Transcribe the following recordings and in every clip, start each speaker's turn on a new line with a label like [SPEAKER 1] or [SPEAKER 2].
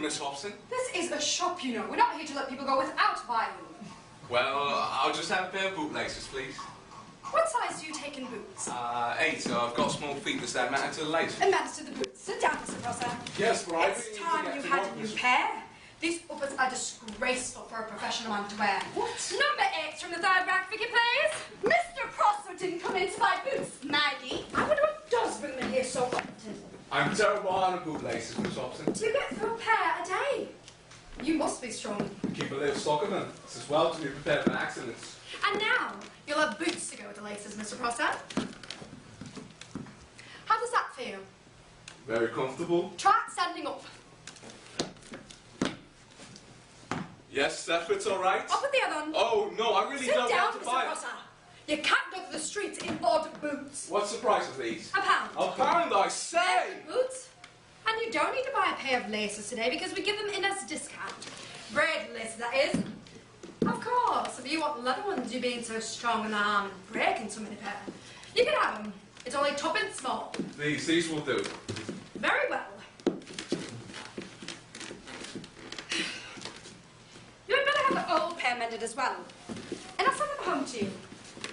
[SPEAKER 1] Miss Hobson?
[SPEAKER 2] This is a shop, you know. We're not here to let people go without buying them.
[SPEAKER 1] Well, I'll just have a pair of bootlaces, please.
[SPEAKER 2] What size do you take in boots?
[SPEAKER 1] 8, so I've got small feet. Does that matter to the lace?
[SPEAKER 2] It matters to the boots. Sit down, Mr. Prosser.
[SPEAKER 1] Yes, right.
[SPEAKER 2] It's time you had a new pair. These uppers are disgraceful for a professional man to wear. What? Number 8 from the 3rd rank figure, please. Mr. Prosser didn't come in to buy boots, Maggie. I wonder what does bring them here so often.
[SPEAKER 1] I'm terrible on bootlaces, Miss Hobson.
[SPEAKER 2] You get through a pair a day. You must be strong.
[SPEAKER 1] Keep a little stock of them. It's as well to be prepared for accidents.
[SPEAKER 2] And now, you'll have boots to go with the laces, Mr. Prosser. How does that feel?
[SPEAKER 1] Very comfortable.
[SPEAKER 2] Try standing up.
[SPEAKER 1] Yes, that fits all right.
[SPEAKER 2] Up with the other one.
[SPEAKER 1] Oh, no, I really don't want to buy it.
[SPEAKER 2] Sit down, Mr. Prosser. You can't go to the streets in odd boots.
[SPEAKER 1] What's the price of these?
[SPEAKER 2] £1.
[SPEAKER 1] £1, I say!
[SPEAKER 2] Boots? And you don't need to buy a pair of laces today because we give them in as a discount. Braid laces, that is. Of course, if you want leather ones, you being so strong an arm and breaking so many pair. You can have them. It's only 2p small.
[SPEAKER 1] These will do.
[SPEAKER 2] Very well. You had better have the old pair mended as well. And I'll send them home to you.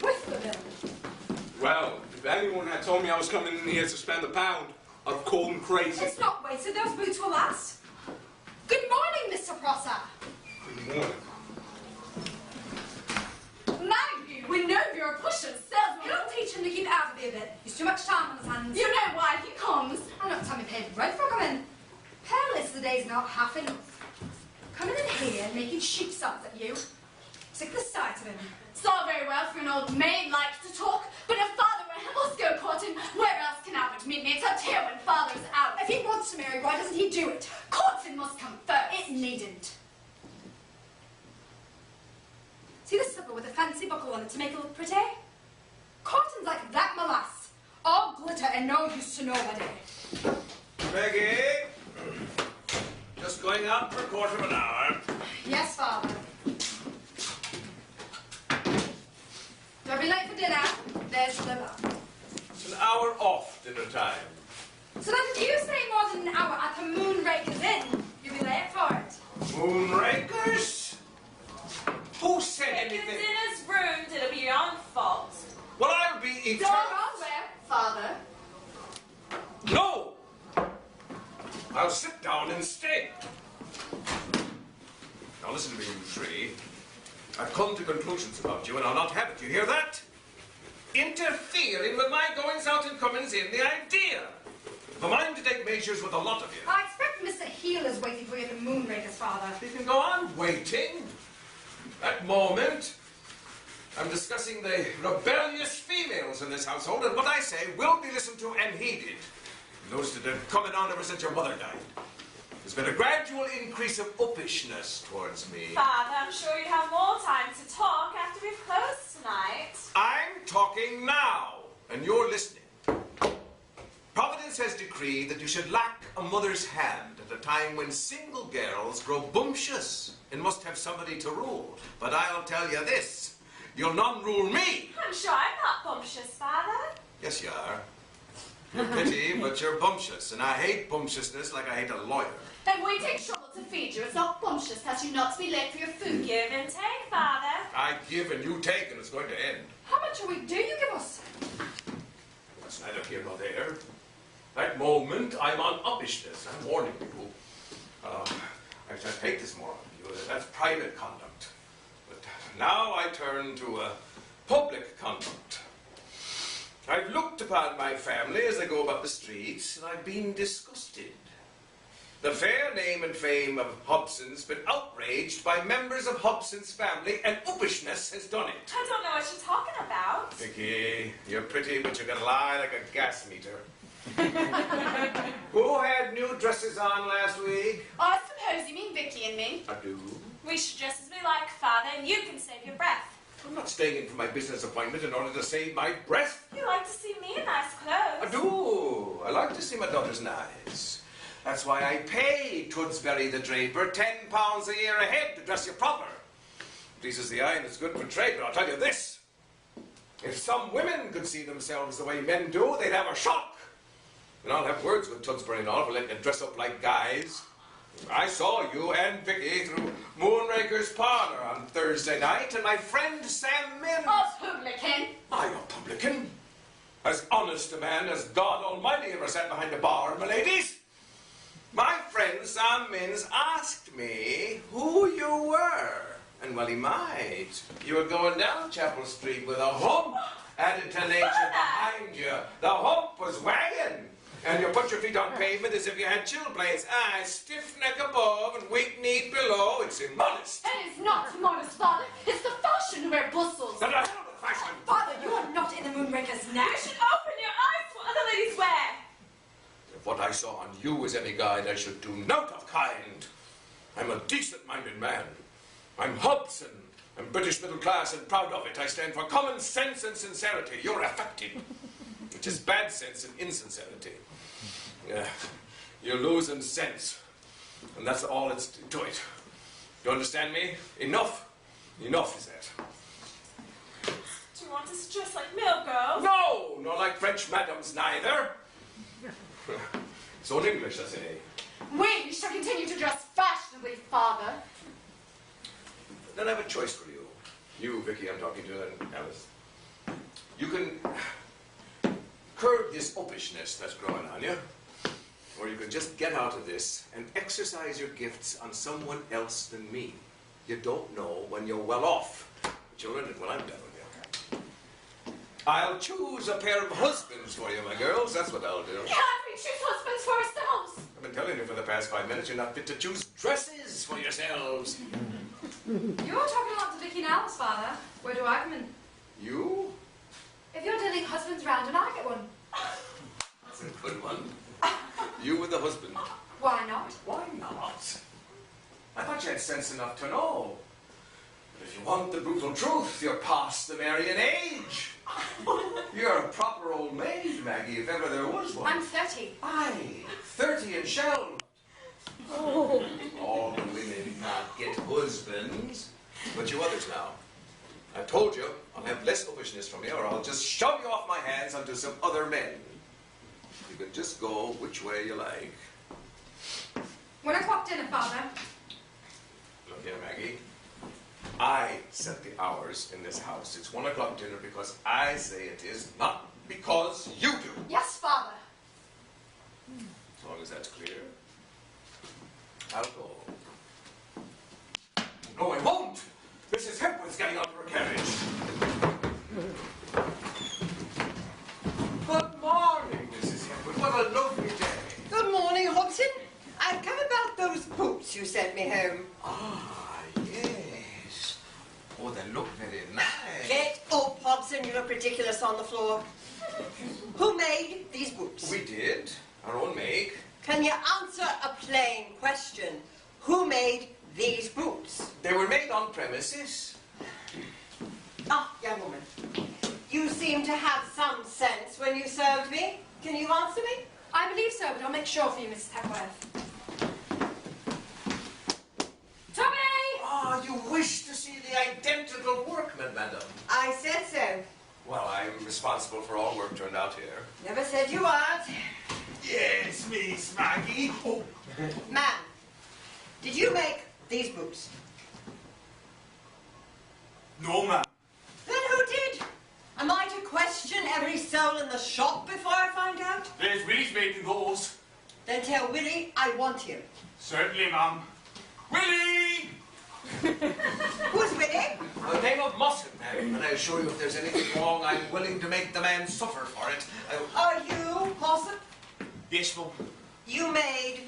[SPEAKER 2] With the bill.
[SPEAKER 1] Well, if anyone had told me I was coming in here to spend £1, I'd have called them crazy.
[SPEAKER 2] It's not wasted. Those boots will last. Good morning, Mr. Prosser.
[SPEAKER 1] Good morning.
[SPEAKER 2] Maggie, we know you're a pusher, salesman. You don't teach him to keep out of here a bit. He's too much time on his hands. You know why he comes. I don't tell me paid rent for coming. Pairless a day's not half enough. Coming in here and making sheep sounds at you. Sick the sight of him.
[SPEAKER 3] It's all very well for an old maid like to talk, but if father wants to go courting, where else can Albert meet me? It's up here when father's out.
[SPEAKER 2] If he wants to marry, why doesn't he do it?
[SPEAKER 3] Courting must come first.
[SPEAKER 2] It needn't. See the slipper with a fancy buckle on it to make it look pretty? Courting's like that molass. All glitter and no use to nobody.
[SPEAKER 4] Maggie! Just going out for a quarter of an hour.
[SPEAKER 2] Yes, father. Don't be late for dinner. There's the liver.
[SPEAKER 4] It's an hour off dinner time.
[SPEAKER 2] So then if you stay more than an hour at the Moonraker's Inn, you'll be late for it.
[SPEAKER 4] Moonrakers? Who said anything?
[SPEAKER 5] It's in his room. It'll be your own fault.
[SPEAKER 4] Well, I'll be eating.
[SPEAKER 3] Door on where, father?
[SPEAKER 4] No! I'll sit down instead. Now listen to me, you three. I've come to conclusions about you, and I'll not have it. You hear that? Interfering with my goings out and comings in, the idea. I've a mind to take measures with a lot of you.
[SPEAKER 2] I expect Mr. Heel is waiting for you at the Moonraker's, father.
[SPEAKER 4] You can go on waiting. That moment, I'm discussing the rebellious females in this household, and what I say will be listened to and heeded. Those that have come on ever since your mother died. There's been a gradual increase of uppishness towards me.
[SPEAKER 5] Father, I'm sure you have more time to talk after we've closed tonight.
[SPEAKER 4] I'm talking now, and you're listening. Providence has decreed that you should lack a mother's hand at a time when single girls grow bumptious and must have somebody to rule. But I'll tell you this, you'll none rule me.
[SPEAKER 5] I'm sure I'm not bumptious, Father.
[SPEAKER 4] Yes, you are. You're pretty, but you're bumptious, and I hate bumptiousness like I hate a lawyer.
[SPEAKER 3] And we take trouble to feed you. It's not bumptious that you not to be late for your food.
[SPEAKER 5] Give and take, Father.
[SPEAKER 4] I give and you take, and it's going to end.
[SPEAKER 2] How much a week do you give us?
[SPEAKER 4] That's neither here nor there. That moment, I'm on uppishness. I'm warning you. I take this more of you. That's private conduct. But Now I turn to public conduct. I've looked upon my family as I go about the streets, and I've been disgusted. The fair name and fame of HOBSON'S been outraged by members of HOBSON'S family, and uppishness has done it.
[SPEAKER 5] I don't know what you're talking about.
[SPEAKER 4] Vicky, you're pretty, but you can lie like a gas meter. Who had new dresses on last week?
[SPEAKER 3] I suppose you mean Vicky and me.
[SPEAKER 4] I do.
[SPEAKER 5] We should dress as we like, Father, and you can save your breath.
[SPEAKER 4] I'm not staying in for my business appointment in order to save my breath.
[SPEAKER 5] You like to see me in nice clothes.
[SPEAKER 4] I do. I like to see my daughters nice. That's why I pay Tootsbury the draper £10 a year ahead to dress you proper. Pleases the eye and it's good for trade, but I'll tell you this. If some women could see themselves the way men do, they'd have a shock. And I'll have words with Tootsbury and all for letting you dress up like guys. I saw you and Vicky through Moonraker's parlour on Thursday night, and my friend Sam Mills.
[SPEAKER 3] Oh, publican.
[SPEAKER 4] I'm a publican. As honest a man as God Almighty ever sat behind a bar, my ladies. My friend Sam Mills asked me who you were. And well, he might. You were going down Chapel Street with a hump added to nature behind you. The hump was wagging. And you put your feet on pavement as if you had chilblains. Aye, stiff neck above and weak knee below. It's immodest.
[SPEAKER 2] And it's not immodest, Father. It's the fashion to wear bustles.
[SPEAKER 4] Now, the hell with fashion.
[SPEAKER 2] Father, you are not in the Moonraker's net.
[SPEAKER 5] You should open your eyes to what other ladies wear.
[SPEAKER 4] If what I saw on you is any guide, I should do naught of kind. I'm a decent-minded man. I'm Hobson. I'm British middle class and proud of it. I stand for common sense and sincerity. You're affected, which is bad sense and insincerity. You're losing sense, and that's all it's to it. You understand me? Enough. Enough is that.
[SPEAKER 5] Do you want us to dress like mill girls?
[SPEAKER 4] No, nor like French madams neither. So in English, I say.
[SPEAKER 2] We shall continue to dress fashionably, Father.
[SPEAKER 4] Then I have a choice for you. You, Vicky, I'm talking to, and Alice. You can curb this uppishness that's growing on you, or you can just get out of this and exercise your gifts on someone else than me. You don't know when you're well off, but you'll learn it when I'm done with you. I'll choose a pair of husbands for you, my girls. That's what I'll do.
[SPEAKER 2] Can't we choose husbands for ourselves?
[SPEAKER 4] I've been telling you for the past 5 minutes you're not fit to choose dresses for yourselves.
[SPEAKER 2] You're talking a lot to Vicky now, Father. Where do I come in?
[SPEAKER 4] You?
[SPEAKER 2] If you're dealing husbands round and I get one.
[SPEAKER 4] That's a good one. You with the husband.
[SPEAKER 2] Why not?
[SPEAKER 4] Why not? I thought you had sense enough to know. But if you want the brutal truth, you're past the marrying age. You're a proper old maid, Maggie, if ever there was one.
[SPEAKER 2] I'm 30.
[SPEAKER 4] Aye, 30 and shall. Oh. All the women can't get husbands. But you others now. I've told you, I'll have less uppishness from you, or I'll just shove you off my hands onto some other men. You can just go which way you like.
[SPEAKER 2] 1 o'clock dinner, Father.
[SPEAKER 4] Look here, Maggie. I set the hours in this house. It's 1 o'clock dinner because I say it is, not because you do.
[SPEAKER 2] Yes, Father.
[SPEAKER 4] As long as that's clear. I'll go. No, I won't. Mrs. Hepworth's getting out of her carriage. Good morning, Mrs. Hepworth. What a lovely day.
[SPEAKER 6] Good morning, Hobson. I've come about those boots you sent me home.
[SPEAKER 4] Ah, yes. Oh, they look very nice.
[SPEAKER 6] Get up, Hobson. You look ridiculous on the floor. Who made these boots?
[SPEAKER 4] We did. Our own make.
[SPEAKER 6] Can you answer a plain question? Who made these boots?
[SPEAKER 4] They were made on premises.
[SPEAKER 6] Ah, young woman. You seem to have some sense when you served me. Can you answer me?
[SPEAKER 2] I believe so, but I'll make sure for you, Mrs. Hepworth. Tommy!
[SPEAKER 4] Ah, you wish to see the identical workman, madam.
[SPEAKER 6] I said so.
[SPEAKER 4] Well, I'm responsible for all work turned out here.
[SPEAKER 6] Never said you aren't.
[SPEAKER 1] Yes, Miss Maggie. Oh.
[SPEAKER 6] Man, did you make these boots?
[SPEAKER 1] No, ma'am.
[SPEAKER 6] Then who did? Am I to question every soul in the shop before I find out?
[SPEAKER 1] There's Willy's making those.
[SPEAKER 6] Then tell Willie I want him.
[SPEAKER 1] Certainly, ma'am. Willy!
[SPEAKER 6] Who's Willie?
[SPEAKER 4] The name of Mossop, ma'am. And I assure you, if there's anything wrong, I'm willing to make the man suffer for it.
[SPEAKER 6] Are you Mossop?
[SPEAKER 7] Yes, Mum.
[SPEAKER 6] You made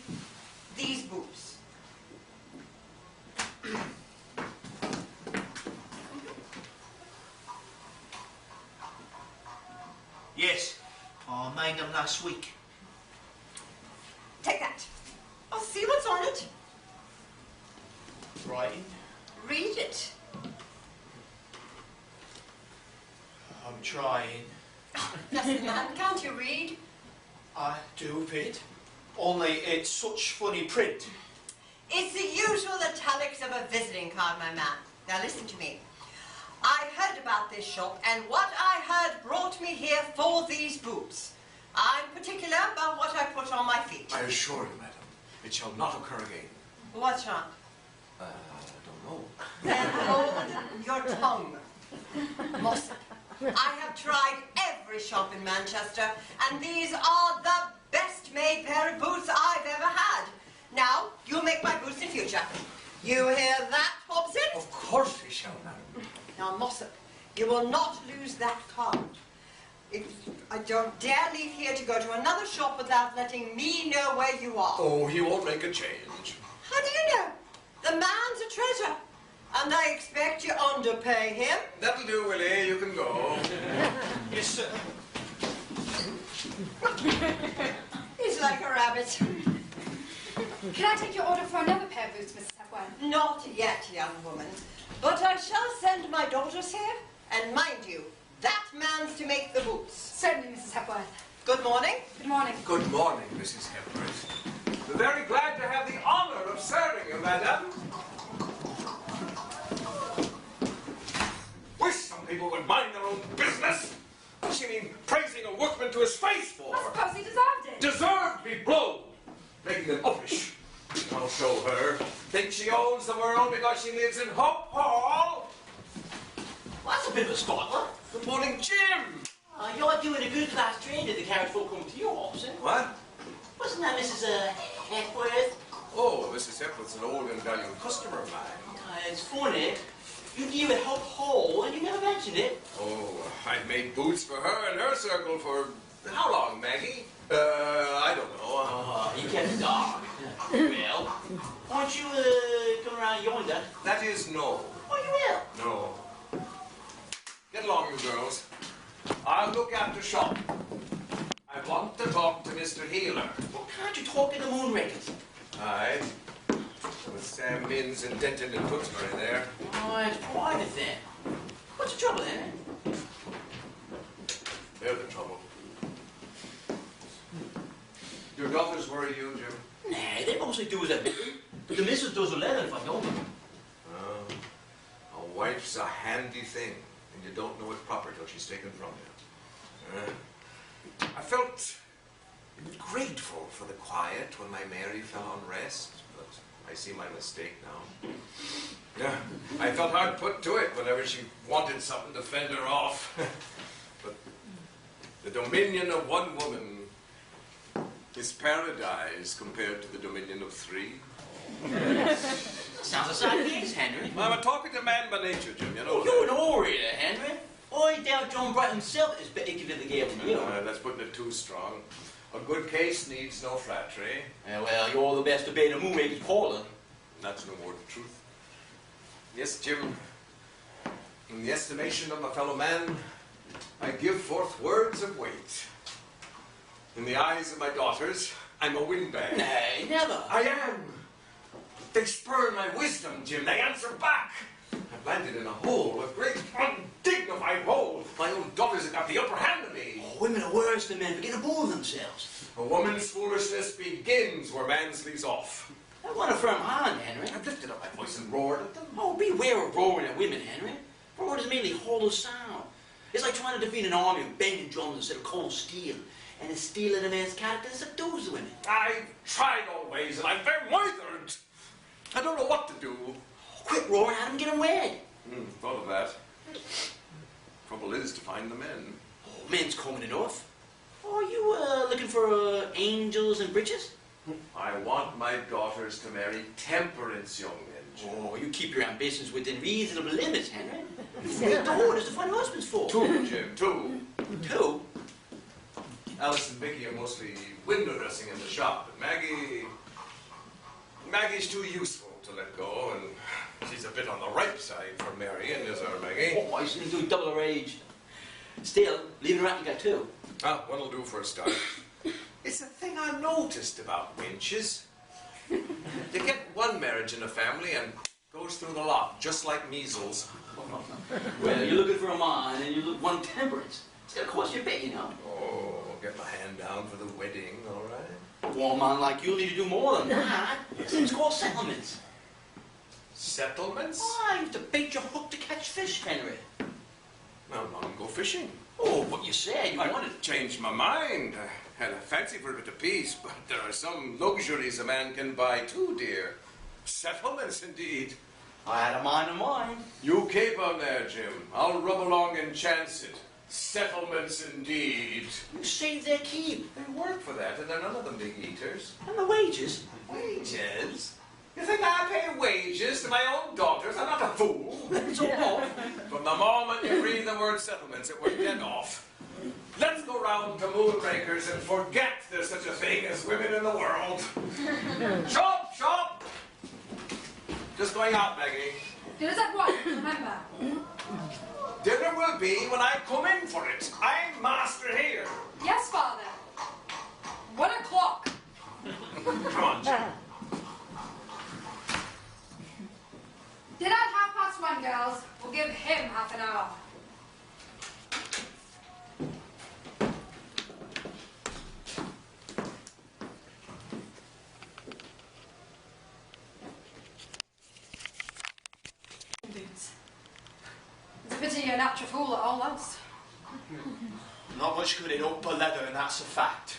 [SPEAKER 6] these boots.
[SPEAKER 7] Yes. I made them last week.
[SPEAKER 6] Take that. I'll see what's on it.
[SPEAKER 7] Writing.
[SPEAKER 6] Read it.
[SPEAKER 7] I'm trying.
[SPEAKER 6] Listen, man, can't you read?
[SPEAKER 7] I do a bit. Only it's such funny print.
[SPEAKER 6] It's the usual italics of a visiting card, my man. Now listen to me. I heard about this shop, and what I heard brought me here for these boots. I'm particular about what I put on my feet.
[SPEAKER 4] I assure you, madam, it shall not occur again.
[SPEAKER 6] What's wrong?
[SPEAKER 4] I don't know.
[SPEAKER 6] Then hold your tongue. Mossop, I have tried every shop in Manchester, and these are the best made pair of boots I've ever had. Now, you'll make my boots in future. You hear that, Hobson?
[SPEAKER 4] Of course we shall, madam.
[SPEAKER 6] Now, Mossop, you will not lose that card. I don't dare leave here to go to another shop without letting me know where you are.
[SPEAKER 4] Oh, he won't make a change.
[SPEAKER 6] How do you know? The man's a treasure, and I expect you underpay him.
[SPEAKER 4] That'll do, Willie. You can go.
[SPEAKER 7] Yes, sir.
[SPEAKER 6] He's like a rabbit.
[SPEAKER 2] Can I take your order for another pair of boots, Mrs. Hepworth?
[SPEAKER 6] Not yet, young woman. But I shall send my daughters here, and mind you, that man's to make the boots.
[SPEAKER 2] Certainly, Mrs. Hepworth.
[SPEAKER 6] Good morning.
[SPEAKER 2] Good morning.
[SPEAKER 4] Good morning, Mrs. Hepworth. We're very glad to have the honor of serving you, madam. Wish some people would mind their own business. What's you mean praising a workman to his face for?
[SPEAKER 2] I suppose he deserved it.
[SPEAKER 4] Deserved to be blowed, making them uppish. I'll show her. Think she owns the world because she lives in Hope Hall?
[SPEAKER 8] Well, that's a bit of a startler.
[SPEAKER 4] Good morning, Jim.
[SPEAKER 8] You're doing a good class train at the carriage folk come to your office, eh?
[SPEAKER 4] What?
[SPEAKER 8] Wasn't that Mrs. Hepworth?
[SPEAKER 4] Oh, Mrs. Hepworth's an old and valued customer of mine.
[SPEAKER 8] It's funny. You knew at Hope Hall and you never mentioned it.
[SPEAKER 4] Oh, I've made boots for her and her circle for how long, Maggie? I don't know.
[SPEAKER 8] You kept it dark. Well, won't you come around yonder?
[SPEAKER 4] That is no.
[SPEAKER 8] Oh, you will?
[SPEAKER 4] No. Get along, you girls. I'll look after shop. I want to talk to Mr. Healer.
[SPEAKER 8] Well, can't you talk in the Moonrakers?
[SPEAKER 4] Aye. With Sam Minns and Denton and Tewksbury there.
[SPEAKER 8] Oh, it's private then. What's the trouble, eh?
[SPEAKER 4] They're the trouble. Your daughters worry you, Jim?
[SPEAKER 8] Nah, they mostly do as I bid them. But the missus does 11 if I know them.
[SPEAKER 4] A wife's a handy thing, and you don't know it proper till she's taken from you. I felt grateful for the quiet when my Mary fell on rest, but I see my mistake now. Yeah, I felt hard put to it whenever she wanted something to fend her off. But the dominion of one woman is paradise compared to the dominion of three.
[SPEAKER 8] Sounds a sad case, Henry.
[SPEAKER 4] I'm a talkative man by nature, Jim, you know.
[SPEAKER 8] You're an orator, Henry. I doubt John Bright himself is better given the game than you.
[SPEAKER 4] That's putting it too strong. A good case needs no flattery.
[SPEAKER 8] Well, you're the best debater Moonraker's calling.
[SPEAKER 4] That's no more the truth. Yes, Jim, in the estimation of my fellow man, I give forth words of weight. In the eyes of my daughters, I'm a windbag.
[SPEAKER 8] Nay, never.
[SPEAKER 4] I am. They spurn my wisdom, Jim. They answer back. I've landed in a hole, a great undignified hole. My own daughters have got the upper hand of me.
[SPEAKER 8] Oh, women are worse than men, forget above themselves.
[SPEAKER 4] A woman's foolishness begins where man's leaves off.
[SPEAKER 8] I want a firm hand, Henry.
[SPEAKER 4] I've lifted up my voice and roared at them.
[SPEAKER 8] Oh, beware of roaring at women, Henry. Roaring is mainly hollow sound. It's like trying to defeat an army with banging drums instead of cold steel. And the steel in a man's character subdues the women.
[SPEAKER 4] I've tried always, and I'm very withered. I don't know what to do.
[SPEAKER 8] Quit roaring at him, get him wed.
[SPEAKER 4] Thought of that. Trouble is to find the men.
[SPEAKER 8] Oh, men's common enough. Are you looking for angels and britches?
[SPEAKER 4] I want my daughters to marry temperance young men,
[SPEAKER 8] Oh, you keep your ambitions within reasonable limits, Henry. 3 daughters to find husbands for.
[SPEAKER 4] 2, Jim, 2.
[SPEAKER 8] 2?
[SPEAKER 4] Alice and Vicky are mostly window dressing in the shop, but Maggie's too useful to let go, and she's a bit on the ripe side for marrying, is our Maggie?
[SPEAKER 8] Oh, I shouldn't do double her age. Still, leaving her out, you got 2.
[SPEAKER 4] Ah, one'll do for a start. It's a thing I noticed about wenches. You get one marriage in a family and goes through the lot, just like measles.
[SPEAKER 8] Well, you're looking for a man and you look one temperance. It's gonna cost you a bit, you know.
[SPEAKER 4] Oh, get my hand down for the wedding, all right?
[SPEAKER 8] One man like you'll need to do more than that. It's called settlements.
[SPEAKER 4] Settlements?
[SPEAKER 8] Why, you have to bait your hook to catch fish, Henry.
[SPEAKER 4] Now, Mom, go fishing.
[SPEAKER 8] Oh, but you said you
[SPEAKER 4] I
[SPEAKER 8] wanted to.
[SPEAKER 4] changed my mind. I had a fancy for a bit of peace, but there are some luxuries a man can buy too, dear. Settlements, indeed.
[SPEAKER 8] I had a mind of mine.
[SPEAKER 4] You keep on there, Jim. I'll rub along and chance it. Settlements, indeed.
[SPEAKER 8] You saved their keep.
[SPEAKER 4] They work for that, and they're none of them big eaters.
[SPEAKER 8] And the wages.
[SPEAKER 4] Wages? You think I pay wages to my own daughters? I'm not a fool.
[SPEAKER 8] It's all off.
[SPEAKER 4] From the moment you read the word settlements, it was dead off. Let's go round to Moonrakers and forget there's such a thing as women in the world. Shop, shop! Just going out, Maggie.
[SPEAKER 2] Dinner's at 1, remember.
[SPEAKER 4] Dinner will be when I come in for it. I'm master here.
[SPEAKER 2] Yes, Father. 1 o'clock.
[SPEAKER 4] Come on, Jim.
[SPEAKER 2] Dinner at 1:30, girls. We'll give him half an hour. Boots. It's a pity you're a natural fool at all else.
[SPEAKER 7] Not much good in upper leather, and that's a fact.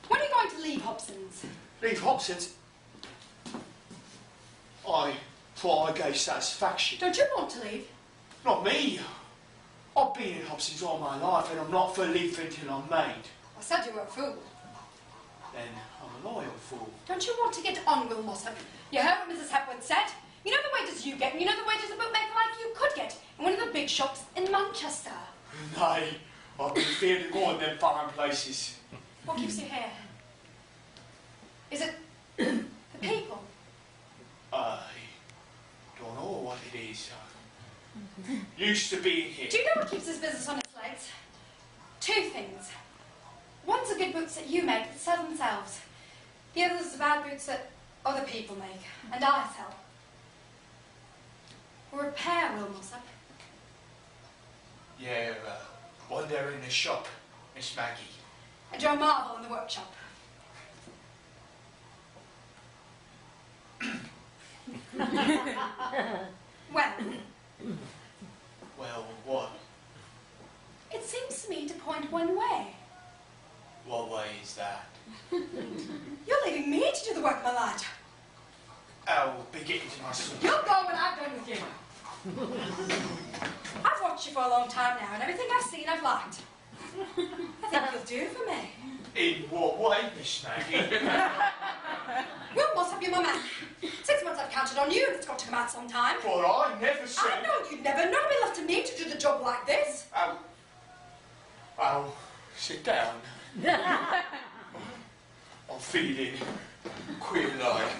[SPEAKER 2] When are you going to leave Hobson's?
[SPEAKER 7] Leave Hobson's? I thought I gave satisfaction.
[SPEAKER 2] Don't you want to leave?
[SPEAKER 7] Not me. I've been in Hobson's all my life, and I'm not for leaving till I'm made.
[SPEAKER 2] I said you were a fool.
[SPEAKER 7] Then I'm a loyal fool.
[SPEAKER 2] Don't you want to get on, Will Mossop? You heard what Mrs. Hepworth said? You know the wages you get, and you know the wages a bookmaker like you could get in one of the big shops in Manchester.
[SPEAKER 7] Nay, I've been fearing more in them foreign places.
[SPEAKER 2] What keeps you here? Is it the people?
[SPEAKER 7] I don't know what it is. Used to being here.
[SPEAKER 2] Do you know what keeps this business on its legs? 2 things. One's the good boots that you make that sell themselves. The other's the bad boots that other people make, and I sell. We're a pair, Will Mossop.
[SPEAKER 7] Yeah, one there in the shop, Miss Maggie.
[SPEAKER 2] And you're a marvel in the workshop. Well,
[SPEAKER 7] Well, what?
[SPEAKER 2] it seems to me to point one way.
[SPEAKER 7] What way is that?
[SPEAKER 2] You're leaving me to do the work, my lad.
[SPEAKER 7] I'll be getting to my son.
[SPEAKER 2] You'll go when I'm done with you. I've watched you for a long time now, and everything I've seen I've liked. I think you'll do for me.
[SPEAKER 7] In what way, Miss Maggie?
[SPEAKER 2] Will Mossop, you're my man. 6 months I've counted on you, and it's got to come out sometime.
[SPEAKER 7] But I never said...
[SPEAKER 2] I know you'd never know me left to me to do the job like this.
[SPEAKER 7] I'll sit down. I'm feeling queer like.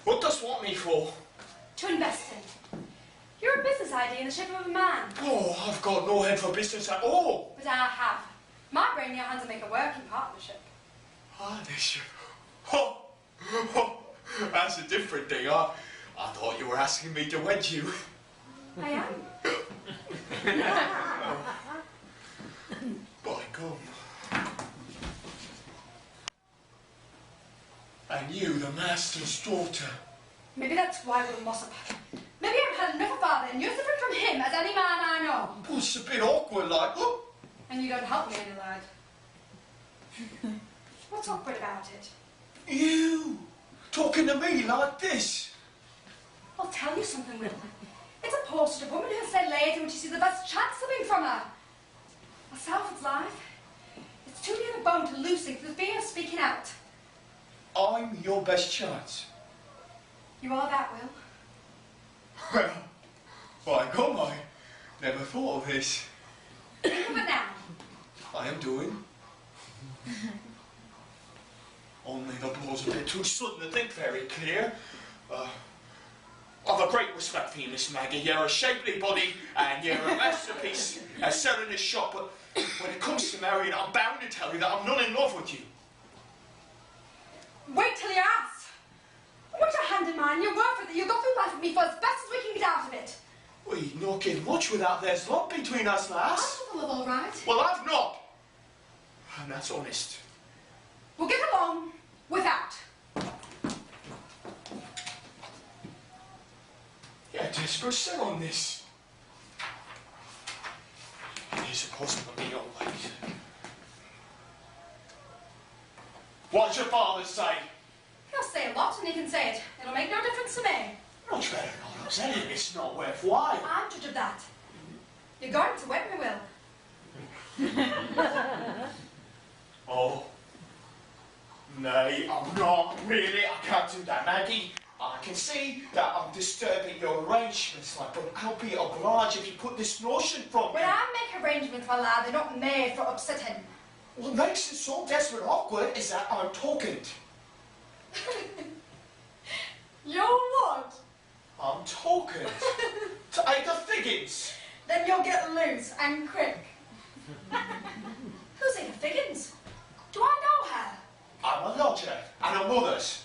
[SPEAKER 7] What does want me for?
[SPEAKER 2] To invest in. You're a business idea in the shape of a man.
[SPEAKER 7] Oh, I've got no head for business at all.
[SPEAKER 2] But I have. My brain in your hands will make a working partnership.
[SPEAKER 7] Partnership? Oh, that's a different thing. I thought you were asking me to wed you.
[SPEAKER 2] I am.
[SPEAKER 7] By gum. And you, the master's daughter.
[SPEAKER 2] Maybe that's why Will Mossop. Maybe I've had enough of father, and you're different from him as any man I know.
[SPEAKER 7] Oh, it's a bit awkward, like. Oh.
[SPEAKER 2] And you don't help me any, lad. What's awkward about it?
[SPEAKER 7] You talking to me like this?
[SPEAKER 2] I'll tell you something, Will. It's a portrait of a woman who'll stay later when she sees the best chance slipping from her. Myself, it's life. It's too near the bone to lose things for the fear of speaking out.
[SPEAKER 7] I'm your best chance.
[SPEAKER 2] You are that, Will.
[SPEAKER 7] Well, by God, I never thought of this.
[SPEAKER 2] But now.
[SPEAKER 7] I am doing. Only the blow's a bit too sudden to think very clear. I've a great respect for you, Miss Maggie. You're a shapely body and you're a masterpiece at selling this shop, but when it comes to marrying, I'm bound to tell you that I'm not in love with you.
[SPEAKER 2] Wait till you ask. What's your hand in mine? Your word for that you'll go through life with me for as best as we can get out of it.
[SPEAKER 7] We not get much without there's love between us, lass.
[SPEAKER 2] I love all right.
[SPEAKER 7] Well, I've not. And that's honest.
[SPEAKER 2] We'll get along without.
[SPEAKER 7] Yeah, desperate set on this. He's supposed to be always. What's your father say?
[SPEAKER 2] He'll say a lot and he can say it. It'll make no difference to me.
[SPEAKER 7] Much better not us, eh? It's not worthwhile.
[SPEAKER 2] I'm judge of that. You're going to wet me, Will.
[SPEAKER 7] Oh. Nay, I'm not. Really, I can't do that, Maggie. I can see that I'm disturbing your arrangements, like, but I'll be obliged if you put this notion from me.
[SPEAKER 2] When I make arrangements, my lad, they're not made for upsetting.
[SPEAKER 7] What makes it so desperate awkward is that I'm talking.
[SPEAKER 2] You're what?
[SPEAKER 7] I'm talking to Ada Figgins.
[SPEAKER 2] Then you'll get loose and quick. Who's Ada Figgins? Do I know her?
[SPEAKER 7] I'm a lodger and a mother's.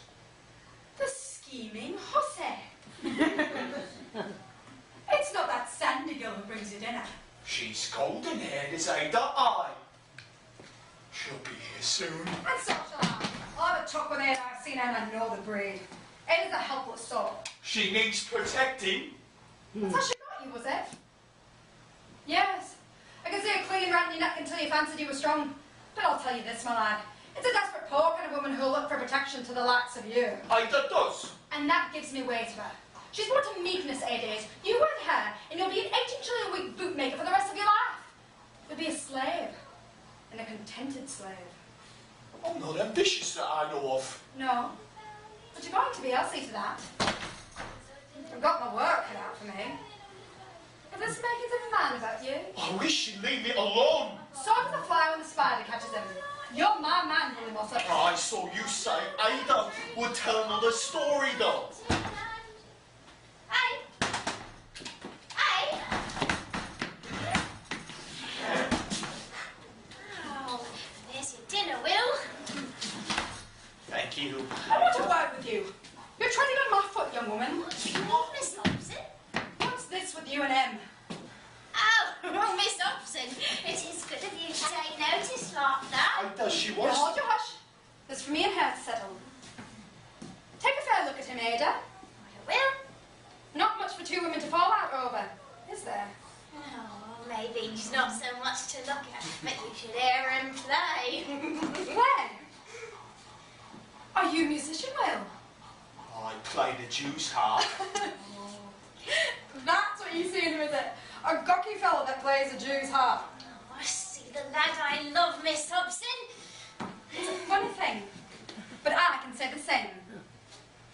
[SPEAKER 2] The scheming hussy. It's not that sandy girl who brings you dinner.
[SPEAKER 7] She's golden-haired as Ada Eye. She'll be here soon.
[SPEAKER 2] And so shall I. I'll have a talk with Ada. I've seen her and I know the breed. Ada's a helpless soul.
[SPEAKER 7] She needs protecting.
[SPEAKER 2] That's how she got you, was it? Yes. I can see her clean round your neck until you fancied you were strong. But I'll tell you this, my lad. It's a desperate, poor kind of woman who'll look for protection to the likes of you.
[SPEAKER 7] Ada does.
[SPEAKER 2] And that gives me way to her. She's brought to meekness, Ada is. You wed her, and you'll be an 18-shilling-a-week bootmaker for the rest of your life. You'll be a slave. And a contented slave.
[SPEAKER 7] I'm not ambitious that I know of.
[SPEAKER 2] No. But you're going to be, I'll see to that. I've got my work cut out for me. If there's makings of a man about you.
[SPEAKER 7] I wish she'd leave me alone.
[SPEAKER 2] So does the fly when the spider catches him. You're my man, Willie Mossop.
[SPEAKER 7] I saw you say Ada would tell another story, though.
[SPEAKER 3] Hey! Hey! Oh, there's your dinner, Will.
[SPEAKER 7] Thank you.
[SPEAKER 2] I want to work with you. You're treading on my foot, young woman.
[SPEAKER 3] What, Miss Hobson?
[SPEAKER 2] What's this with you and M?
[SPEAKER 3] Oh, well, Miss Hobson, it is good of you to take notice like that.
[SPEAKER 7] Ada, she
[SPEAKER 2] You
[SPEAKER 7] was.
[SPEAKER 2] hold your hush. There's for me and her to settle. Take a fair look at him, Ada.
[SPEAKER 3] I will.
[SPEAKER 2] Not much for two women to fall out over, is there?
[SPEAKER 3] Oh, maybe he's not so much to look at, but you should hear him play.
[SPEAKER 2] When? Are you a musician, Will?
[SPEAKER 7] I play the Jew's harp.
[SPEAKER 2] That's what you see in him, is it? A gawky fellow that plays a Jew's harp.
[SPEAKER 3] Oh, see the lad I love, Miss Hobson.
[SPEAKER 2] It's a funny thing, but I can say the same.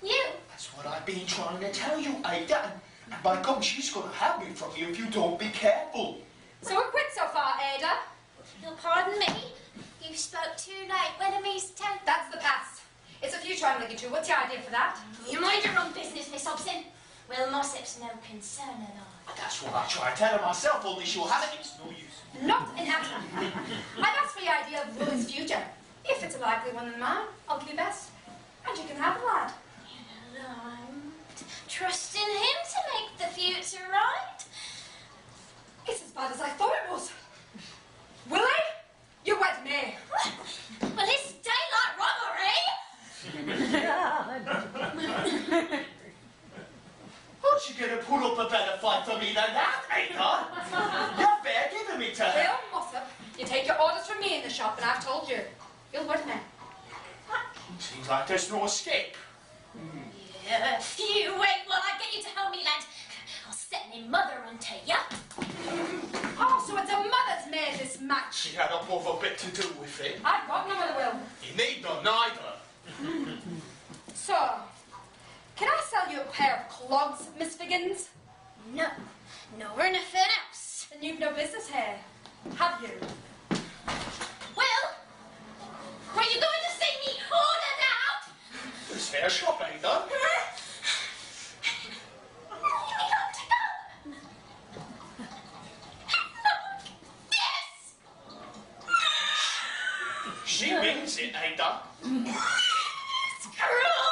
[SPEAKER 3] You?
[SPEAKER 7] That's what I've been trying to tell you, Ada. And by God, she's going to have me from you if you don't be careful.
[SPEAKER 2] So we're quit so far, Ada?
[SPEAKER 3] You'll pardon me? You spoke too late when Emmy's temper.
[SPEAKER 2] That's the past. It's the future I'm looking to. What's your idea for that?
[SPEAKER 3] You mind your own business, Miss Hobson. Will Mossop's no concern at all.
[SPEAKER 7] That's what I try to tell her myself, only she'll have it. It's no use.
[SPEAKER 2] Not an atom. I've asked for your idea of Willie's future. If it's a likely one than mine, I'll give you best. And you can have the lad.
[SPEAKER 3] I'm trusting him to make the future right.
[SPEAKER 2] It's as bad as I thought it was. Willie, you wed me.
[SPEAKER 3] Well, it's daylight robbery.
[SPEAKER 7] Aren't you going to put up a better fight for me than that, Ada? You're fair giving me to her.
[SPEAKER 2] Will Mossop, you take your orders from me in the shop, and I've told you. You'll wed me.
[SPEAKER 7] Seems like there's no escape.
[SPEAKER 3] Yeah, you wait while I get you to help me, lad. I'll set me mother onto ya.
[SPEAKER 2] Oh, so it's a mother's made this match.
[SPEAKER 7] She had a more of a bit to do with it.
[SPEAKER 2] I've got no mother, Will.
[SPEAKER 7] You need none, neither.
[SPEAKER 2] So, Can I sell you a pair of clogs, Miss Figgins?
[SPEAKER 3] No, nor anything else.
[SPEAKER 2] Then you've no business here, have you?
[SPEAKER 3] Well, were you going to see me ordered out?
[SPEAKER 7] This hair shop ain't done. She means it, Ada.
[SPEAKER 3] It's cruel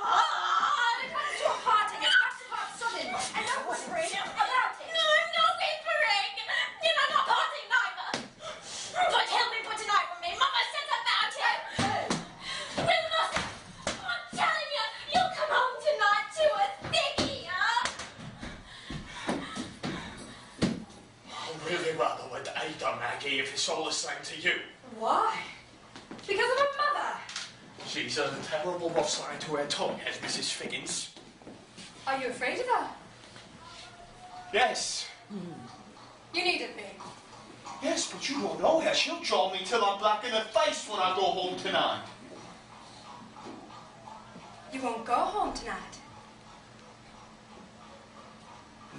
[SPEAKER 3] hard.
[SPEAKER 2] It comes to a parting, it's got to part sudden, and no whispering about it.
[SPEAKER 3] No, I'm not whispering. And I'm not parting neither. But he'll be putting out with me. Mama says about him. Will not. I'm telling you, you'll come home tonight to a thickie, huh?
[SPEAKER 7] I really rather with Ada, Maggie, if it's all the same to you.
[SPEAKER 2] Why? Because of her mother.
[SPEAKER 7] She's a terrible rough line to her tongue, has Mrs. Figgins.
[SPEAKER 2] Are you afraid of her?
[SPEAKER 7] Yes.
[SPEAKER 2] You needn't be.
[SPEAKER 7] Yes, but you don't know her. She'll draw me till I'm black in the face when I go home tonight.
[SPEAKER 2] You won't go home tonight.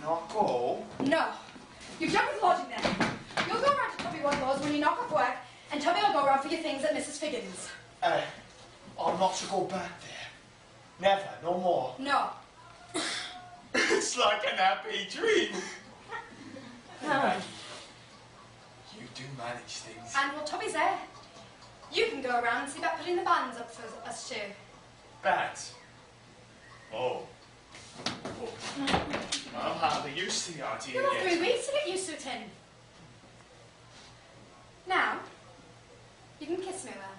[SPEAKER 7] Not go?
[SPEAKER 2] No. You've done with lodging then. You'll go round to Tubby one goes when you knock off work, and Tubby will go round for your things at Mrs. Figgins.
[SPEAKER 7] I'm not to go back there. Never, no more.
[SPEAKER 2] No.
[SPEAKER 7] It's like an happy dream. Maggie, you do manage things.
[SPEAKER 2] And well, Tubby's there. You can go around and see about putting the bands up for us too.
[SPEAKER 7] Bats? Oh. I'm hardly used to the idea
[SPEAKER 2] You'll have 3
[SPEAKER 7] yet.
[SPEAKER 2] weeks to get used to it in. Now, you can kiss me well.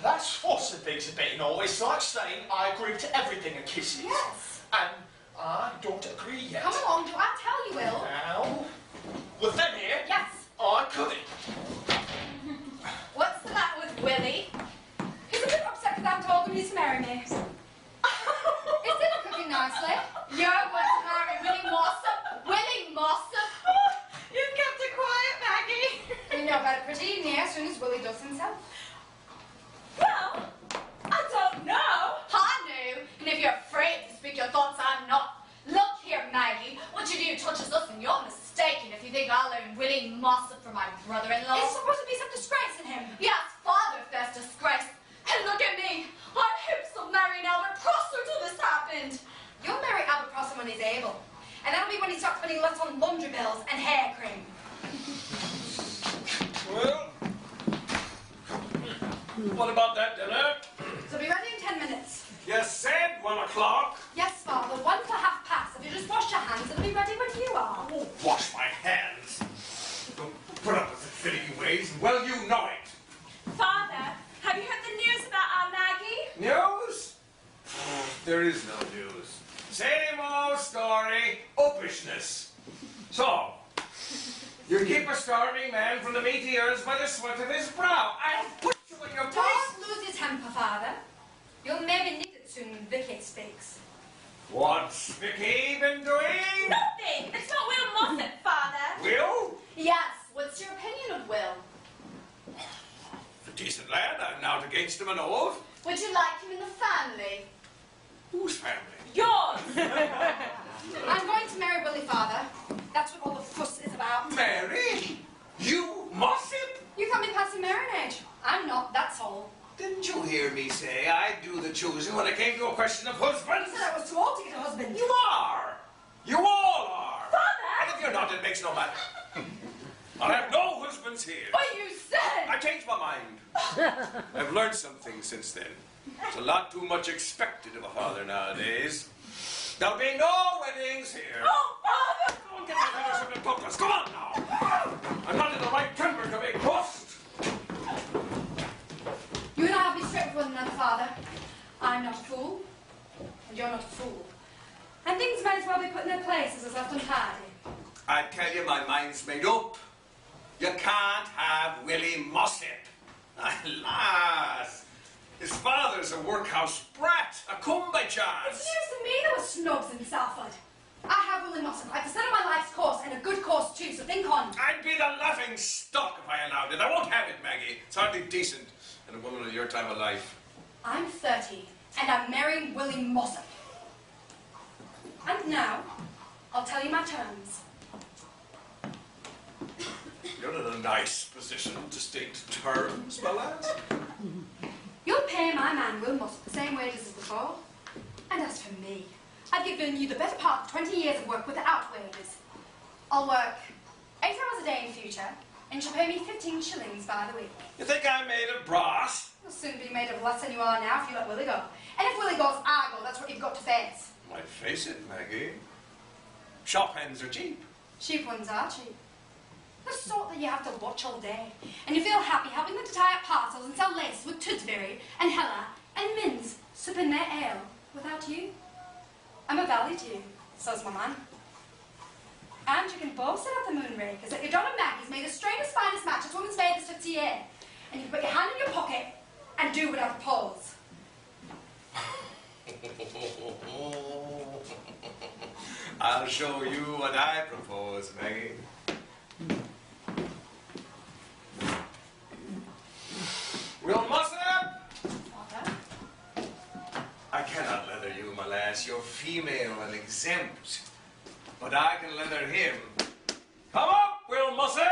[SPEAKER 7] That's forcing things a bit, you know. It's like saying I agree to everything a kiss is.
[SPEAKER 2] Yes.
[SPEAKER 7] And I don't agree yet.
[SPEAKER 2] Come along, do I tell you, Will?
[SPEAKER 7] Now, with them here,
[SPEAKER 2] Yes.
[SPEAKER 7] I couldn't.
[SPEAKER 2] What's the matter with Willie? He's a bit upset because I've told him he's to marry me. Is dinner cooking nicely?
[SPEAKER 3] You're going to marry Willie Mossop. Willie Mossop.
[SPEAKER 6] You've kept it quiet, Maggie.
[SPEAKER 2] You know about it pretty near as soon as Willie does himself.
[SPEAKER 3] Well, I don't know. I know. And if you're afraid to speak your thoughts, I'm not. Look here, Maggie. What you do touches us, and you're mistaken if you think I'll own Willie Mossop for my brother-in-law.
[SPEAKER 2] It's supposed to be some disgrace in him.
[SPEAKER 3] Yes, father, if there's disgrace. And look at me. I'm hopes of marrying Albert Prosser till this happened.
[SPEAKER 2] You'll marry Albert Prosser when he's able. And that'll be when he starts spending less on laundry bills and hair cream.
[SPEAKER 4] Well, what about that dinner?
[SPEAKER 2] So be ready in 10 minutes.
[SPEAKER 4] You said 1 o'clock.
[SPEAKER 2] Yes, Father, 1 for half past. If you just wash your hands, it'll be ready when you are.
[SPEAKER 4] I won't wash my hands. Don't put up with the fitting ways. Well, you know it.
[SPEAKER 5] Father, have you heard the news about our Maggie?
[SPEAKER 4] News? Oh, there is no news. Same old story. Uppishness. So, you keep a starving man from the meteors by the sweat of his brow. I'll put you in your place.
[SPEAKER 2] Don't lose your temper, Father. You'll maybe need it soon when Vicky speaks.
[SPEAKER 4] What's Vicky been doing?
[SPEAKER 5] Nothing. It's not Will Mossop, Father.
[SPEAKER 4] Will?
[SPEAKER 3] Yes, what's your opinion of Will?
[SPEAKER 4] A decent lad. I'm not against him an oath.
[SPEAKER 3] Would you like him in the family?
[SPEAKER 4] Whose family?
[SPEAKER 5] Yours.
[SPEAKER 2] I'm going to marry Willie, Father. That's what all the fuss is about.
[SPEAKER 4] Mary? You Mossop?
[SPEAKER 2] You can't be passing marrying age. I'm not, that's all.
[SPEAKER 4] Didn't you hear me say I'd do the choosing when it came to a question of
[SPEAKER 2] You
[SPEAKER 4] husbands?
[SPEAKER 2] said I was too old to get a husband.
[SPEAKER 4] You are. You all are.
[SPEAKER 5] Father!
[SPEAKER 4] And if you're not, it makes no matter. I'll have no husbands here.
[SPEAKER 3] But you said...
[SPEAKER 4] I changed my mind. I've learned something since then. It's a lot too much expected of a father nowadays. There'll be no weddings here.
[SPEAKER 5] Oh, Father!
[SPEAKER 4] Don't get my fingers up in puppets. Come on now. I'm not in the right temper to be crossed.
[SPEAKER 2] You and I have to be straight with one another, Father. I'm not a fool, and you're not a fool. And things may as well be put in their places as left untidy.
[SPEAKER 4] I tell you, my mind's made up. You can't have Willie Mossop. Alas, his father's a workhouse brat, a come by
[SPEAKER 2] It's
[SPEAKER 4] chance.
[SPEAKER 2] news to me there were snobs in Salford. I have Willie Mossop. I've decided my life's course, and a good course too, so think on.
[SPEAKER 4] I'd be the laughing stock if I allowed it. I won't have it, Maggie. It's hardly decent in a woman of your time of life.
[SPEAKER 2] I'm 30, and I'm marrying Willie Mossop. And now, I'll tell you my terms.
[SPEAKER 4] You're in a nice position to state terms, my lass.
[SPEAKER 2] You'll pay my man Will Mossop the same wages as before. And as for me, I've given you the better part of 20 years of work without wages. I'll work 8 hours a day in future, and you'll pay me 15 shillings by the week.
[SPEAKER 4] You think I'm made of brass?
[SPEAKER 2] You'll soon be made of less than you are now if you let Willie go. And if Willie goes, I go. That's what you've got to face.
[SPEAKER 4] Why, face it, Maggie. Shop hens are cheap.
[SPEAKER 2] Cheap ones are cheap. The sort that you have to watch all day. And you feel happy helping them to tie up parcels and sell laces with Tudsbury and Hella and Minns sipping their ale without you. I'm a value to you. So's my man. And you can both sit at the Moonrakers that your daughter Maggie's made the straightest, finest matches women's favours to TA. And you can put your hand in your pocket and do without pause.
[SPEAKER 4] I'll show you what I propose, Maggie. Will Mossop!
[SPEAKER 2] Father?
[SPEAKER 4] I cannot leather you, my lass. You're female and exempt. But I can leather him. Come up, Will Mossop!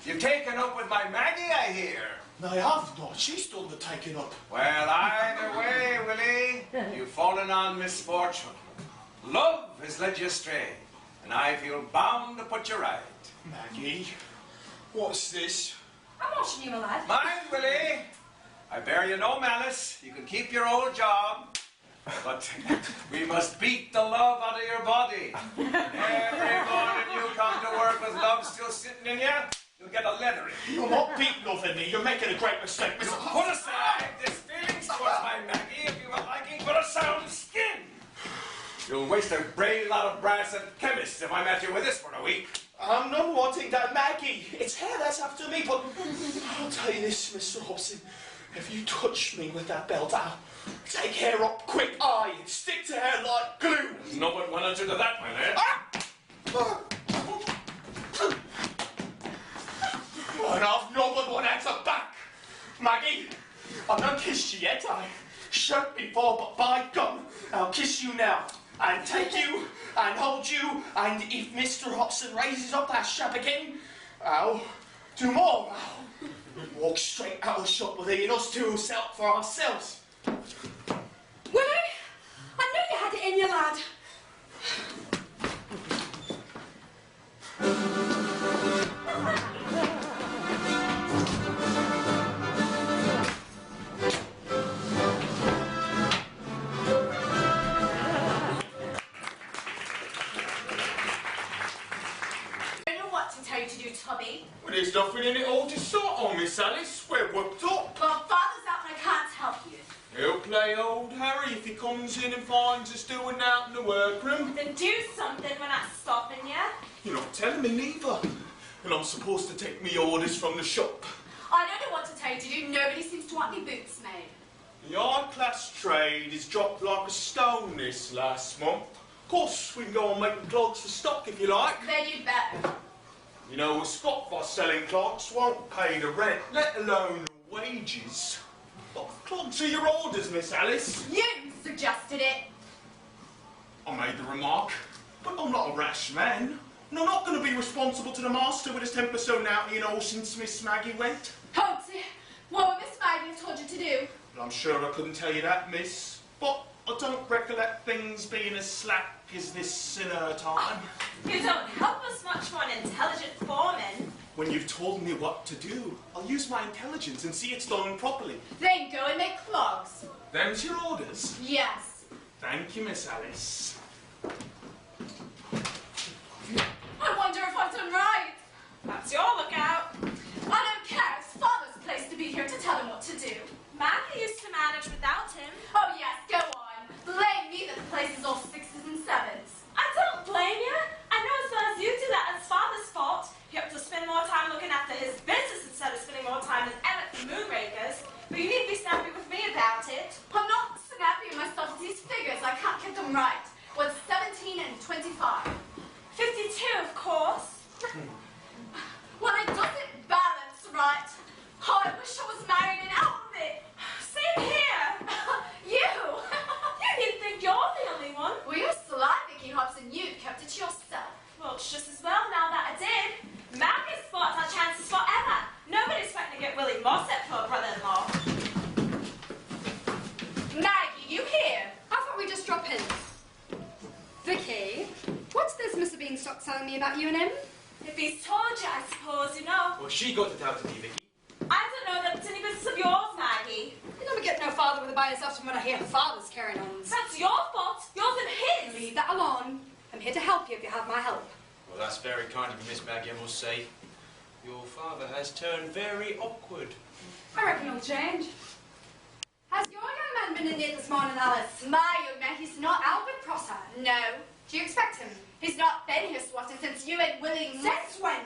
[SPEAKER 4] You've taken up with my Maggie, I hear.
[SPEAKER 7] No, I have not. She's done the taking up.
[SPEAKER 4] Well, either way, Willie, you've fallen on misfortune. Love has led you astray, and I feel bound to put you right.
[SPEAKER 7] Maggie, what's this?
[SPEAKER 2] I'm watching you, my lad.
[SPEAKER 4] Mind, Willie, I bear you no malice. You can keep your old job, but we must beat the love out of your body. Every morning you come to work with love still sitting in you, you'll get a leathering.
[SPEAKER 7] You're not beating loving me. You're making a great mistake, Mr.
[SPEAKER 4] Put aside this feelings towards my Maggie if you have a liking for a sound skin. You'll waste a brave lot of brass and chemists if I met you with this for a week.
[SPEAKER 7] I'm not wanting that, Maggie. It's her that's after me, but I'll tell you this, Mr. Hobson. If you touch me with that belt, I'll take her up quick. Aye, and stick to her like glue.
[SPEAKER 4] There's no one answer to that, my lad.
[SPEAKER 7] And I've no one answer back. Maggie, I've not kissed you yet. I shot before, but by gum, I'll kiss you now. And take you, and hold you, and if Mr. Hobson raises up that shop again, I'll do more. I'll walk straight out of the shop with it, and us two sell for ourselves.
[SPEAKER 2] Willie, I knew you had it in you, lad.
[SPEAKER 7] Well, there's nothing in it all to sort on, Miss Alice. We're whooped up.
[SPEAKER 3] Well, Father's out and I can't help you.
[SPEAKER 7] He'll play old Harry if he comes in and finds us doing out in the workroom.
[SPEAKER 5] Then do something when I'm stopping you.
[SPEAKER 7] You're not telling me neither. And I'm supposed to take me orders from the shop.
[SPEAKER 3] I don't know what to tell you to do. Nobody seems to want any boots made.
[SPEAKER 7] The high-class trade has dropped like a stone this last month. Of course, we can go on making clogs for stock if you like.
[SPEAKER 3] Then you'd better.
[SPEAKER 7] You know, a spot for selling clogs won't pay the rent, let alone the wages. What clogs are your orders, Miss Alice?
[SPEAKER 3] You suggested it.
[SPEAKER 7] I made the remark, but I'm not a rash man. And I'm not going to be responsible to the master with his temper so naughty and all since Miss Maggie went.
[SPEAKER 3] Hobsy, what would Miss Maggie have told you to do?
[SPEAKER 7] But I'm sure I couldn't tell you that, miss. But I don't recollect things being as slack as this in her time.
[SPEAKER 5] You don't help us much for an intelligent foreman.
[SPEAKER 7] When you've told me what to do, I'll use my intelligence and see it's done properly.
[SPEAKER 3] Then go and make clogs.
[SPEAKER 7] Them's your orders.
[SPEAKER 3] Yes.
[SPEAKER 7] Thank you, Miss Alice.
[SPEAKER 3] I wonder if I've done right.
[SPEAKER 5] That's your lookout.
[SPEAKER 3] I don't care. It's Father's place to be here to tell him what to do.
[SPEAKER 5] Maggie used to manage without him.
[SPEAKER 3] Oh yes, go on. Blame me that the place is all 6s and 7s.
[SPEAKER 5] I don't blame you. I know as well as you do that it's Father's fault. You have to spend more time looking after his business instead of spending more time with Emmett the Moonrakers. But you need to be snappy with me about it.
[SPEAKER 3] I'm not snappy with myself with these figures. I can't get them right.
[SPEAKER 2] Mr. Beanstalk telling me about you and him?
[SPEAKER 5] If he's told you, I suppose you know.
[SPEAKER 9] Well, she got it out of me, Vicky.
[SPEAKER 5] I don't know that it's any business of yours, Maggie.
[SPEAKER 2] You never get no farther with a by yourself than when I hear father's carrying on.
[SPEAKER 5] That's your fault. Yours and his.
[SPEAKER 2] Leave that alone. I'm here to help you if you have my help.
[SPEAKER 9] Well, that's very kind of you, Miss Maggie, I must say. Your father has turned very awkward.
[SPEAKER 2] I reckon he'll change. Has your young man been in here this morning, Alice?
[SPEAKER 3] My young man, he's not
[SPEAKER 2] Albert Prosser?
[SPEAKER 3] No.
[SPEAKER 2] Do you expect him?
[SPEAKER 3] He's not been here, Swatty, since you and Willie...
[SPEAKER 2] Since when?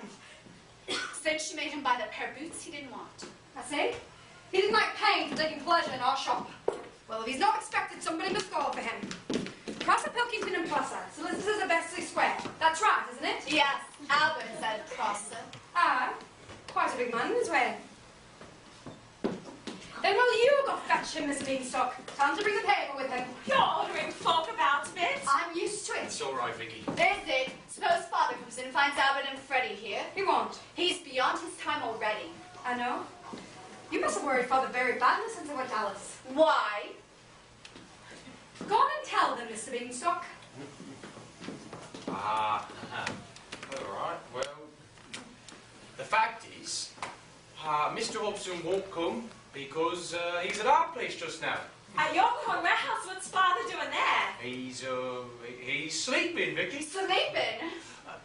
[SPEAKER 3] Since she made him buy the pair of boots he didn't want.
[SPEAKER 2] I see. He didn't like paying for taking pleasure in our shop. Well, if he's not expected, somebody must go for him. Prosser, Pilkington and Prosser. Solicitors at Bexley Square. That's right, isn't it?
[SPEAKER 3] Yes, Albert said Prosser.
[SPEAKER 2] Ah, quite a big man in his way. Then will you go fetch him, Mr. Beanstalk? Tell him to bring the paper with him.
[SPEAKER 5] You're ordering folk about a bit.
[SPEAKER 2] I'm used to it.
[SPEAKER 9] It's all right, Vicky.
[SPEAKER 3] Is it? Suppose father comes in and finds Albert and Freddie here.
[SPEAKER 2] He won't.
[SPEAKER 3] He's beyond his time already.
[SPEAKER 2] I know. You must have worried father very badly since I went to Alice.
[SPEAKER 3] Why?
[SPEAKER 2] Go on and tell them, Mr. Beanstalk.
[SPEAKER 9] Ah, all right. Well, the fact is, Mr. Hobson won't come because he's at our place just now.
[SPEAKER 5] At your Cohan warehouse, what's father doing there?
[SPEAKER 9] He's sleeping, Vicky.
[SPEAKER 3] Sleeping?